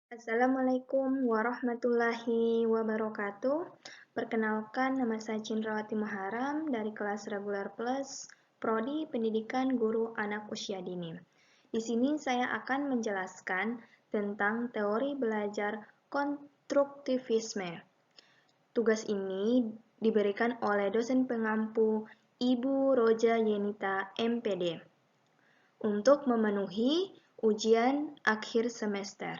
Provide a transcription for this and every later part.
Assalamualaikum warahmatullahi wabarakatuh. Perkenalkan, nama saya Cindrawati Muharam dari kelas Regular Plus, Prodi Pendidikan Guru Anak Usia Dini. Di sini saya akan menjelaskan tentang teori belajar konstruktivisme. Tugas ini diberikan oleh dosen pengampu Ibu Roja Yenita, MPD, untuk memenuhi ujian akhir semester.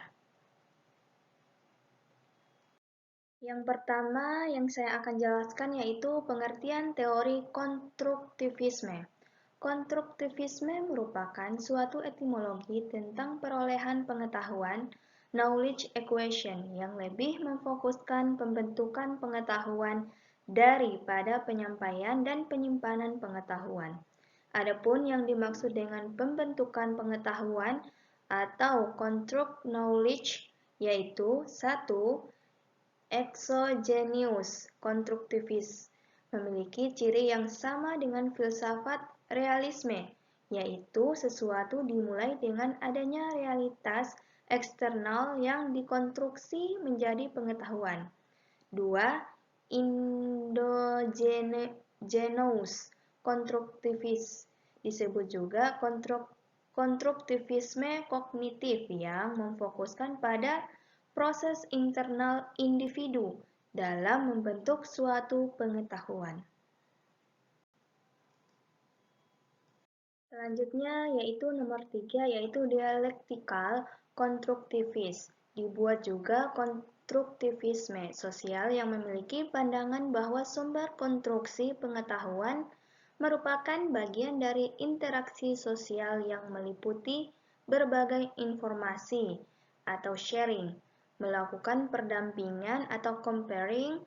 Yang pertama yang saya akan jelaskan yaitu pengertian teori konstruktivisme. Konstruktivisme merupakan suatu etimologi tentang perolehan pengetahuan, knowledge equation, yang lebih memfokuskan pembentukan pengetahuan daripada penyampaian dan penyimpanan pengetahuan. Adapun yang dimaksud dengan pembentukan pengetahuan atau construct knowledge yaitu satu, exogenous konstruktivis memiliki ciri yang sama dengan filsafat realisme, yaitu sesuatu dimulai dengan adanya realitas eksternal yang dikonstruksi menjadi pengetahuan. 2. Endogenous konstruktivis disebut juga konstruktivisme kognitif yang memfokuskan pada proses internal individu dalam membentuk suatu pengetahuan. Selanjutnya yaitu nomor 3 yaitu dialektikal konstruktivis. Dibuat juga konstruktivisme sosial yang memiliki pandangan bahwa sumber konstruksi pengetahuan merupakan bagian dari interaksi sosial yang meliputi berbagai informasi atau sharing, melakukan perdampingan atau comparing,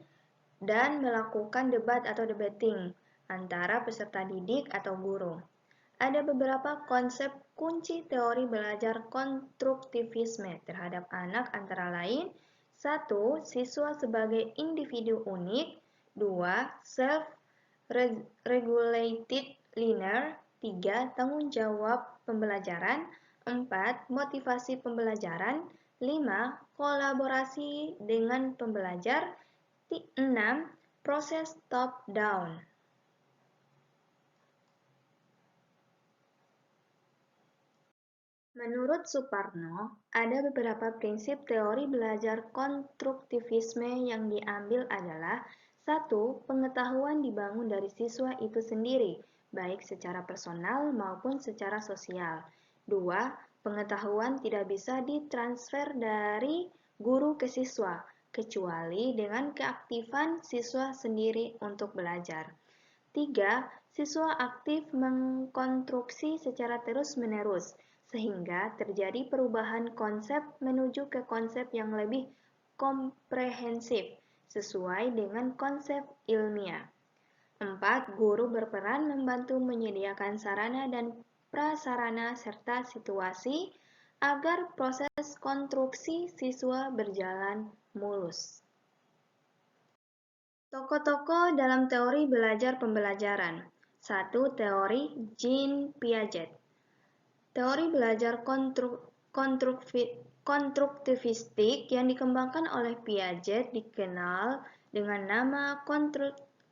dan melakukan debat atau debating antara peserta didik atau guru. Ada beberapa konsep kunci teori belajar konstruktivisme terhadap anak antara lain: 1. Siswa sebagai individu unik. 2. Self-regulated learner. 3. Tanggung jawab pembelajaran. 4. Motivasi pembelajaran. 5. Kolaborasi dengan pembelajar. 6. Proses top-down. Menurut Suparno, ada beberapa prinsip teori belajar konstruktivisme yang diambil adalah: 1. Pengetahuan dibangun dari siswa itu sendiri, baik secara personal maupun secara sosial. 2. Pengetahuan tidak bisa ditransfer dari guru ke siswa, kecuali dengan keaktifan siswa sendiri untuk belajar. 3. Siswa aktif mengkonstruksi secara terus-menerus, sehingga terjadi perubahan konsep menuju ke konsep yang lebih komprehensif, sesuai dengan konsep ilmiah. 4. Guru berperan membantu menyediakan sarana dan prasarana serta situasi agar proses konstruksi siswa berjalan mulus. Tokoh-tokoh dalam teori belajar pembelajaran. 1. Teori Jean Piaget. Teori belajar konstruktivistik yang dikembangkan oleh Piaget dikenal dengan nama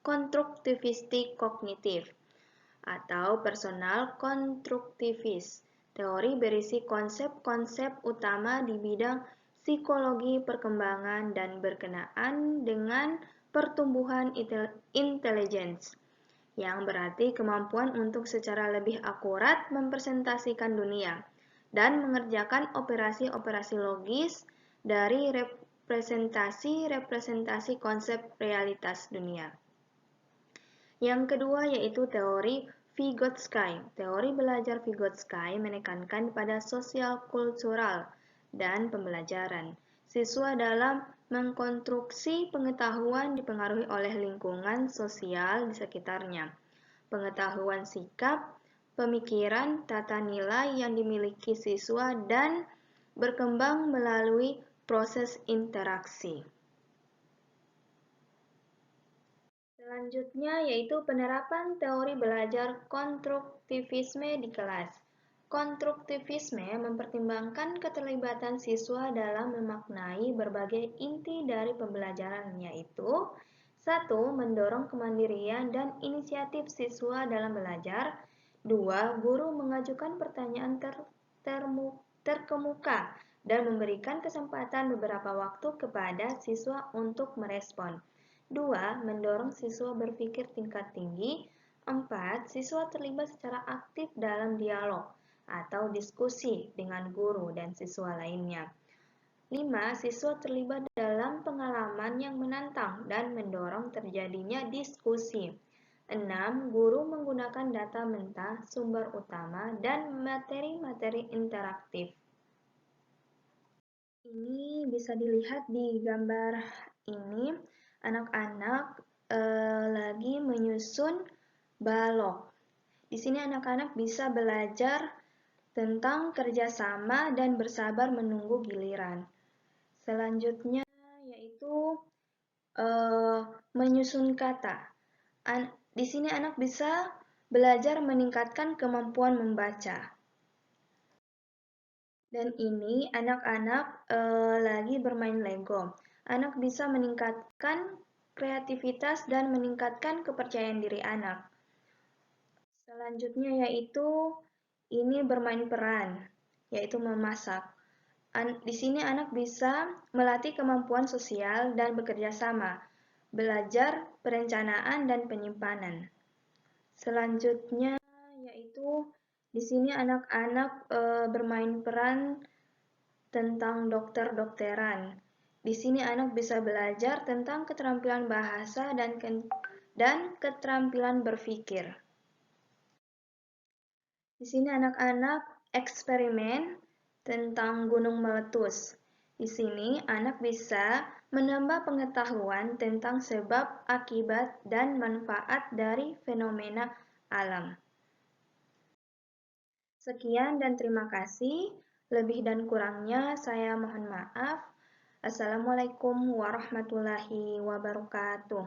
konstruktivistik kognitif atau personal konstruktivis. Teori berisi konsep-konsep utama di bidang psikologi perkembangan dan berkenaan dengan pertumbuhan intelligence, yang berarti kemampuan untuk secara lebih akurat mempresentasikan dunia dan mengerjakan operasi-operasi logis dari representasi-representasi konsep realitas dunia. Yang kedua yaitu teori Vygotsky. Teori belajar Vygotsky menekankan pada sosial kultural dan pembelajaran. Siswa dalam mengkonstruksi pengetahuan dipengaruhi oleh lingkungan sosial di sekitarnya. Pengetahuan sikap, pemikiran, tata nilai yang dimiliki siswa dan berkembang melalui proses interaksi. Selanjutnya yaitu penerapan teori belajar konstruktivisme di kelas. Konstruktivisme mempertimbangkan keterlibatan siswa dalam memaknai berbagai inti dari pembelajaran, yaitu: 1. Mendorong kemandirian dan inisiatif siswa dalam belajar. 2. Guru mengajukan pertanyaan terkemuka dan memberikan kesempatan beberapa waktu kepada siswa untuk merespon. 2. Mendorong siswa berpikir tingkat tinggi. 4. Siswa terlibat secara aktif dalam dialog atau diskusi dengan guru dan siswa lainnya. 5. Siswa terlibat dalam pengalaman yang menantang dan mendorong terjadinya diskusi. 6. Guru menggunakan data mentah, sumber utama, dan materi-materi interaktif. Ini bisa dilihat di gambar ini, anak-anak lagi menyusun balok. Di sini anak-anak bisa belajar tentang kerjasama dan bersabar menunggu giliran. Selanjutnya yaitu menyusun kata. Di sini anak bisa belajar meningkatkan kemampuan membaca. Dan ini anak-anak lagi bermain Lego. Anak bisa meningkatkan kreativitas dan meningkatkan kepercayaan diri anak. Selanjutnya yaitu ini bermain peran, yaitu memasak. Di sini anak bisa melatih kemampuan sosial dan bekerja sama, belajar perencanaan dan penyimpanan. Selanjutnya yaitu di sini anak-anak bermain peran tentang dokter-dokteran. Di sini anak bisa belajar tentang keterampilan bahasa dan keterampilan berpikir. Di sini anak-anak eksperimen tentang gunung meletus. Di sini anak bisa menambah pengetahuan tentang sebab, akibat, dan manfaat dari fenomena alam. Sekian dan terima kasih. Lebih dan kurangnya saya mohon maaf. Assalamualaikum warahmatullahi wabarakatuh.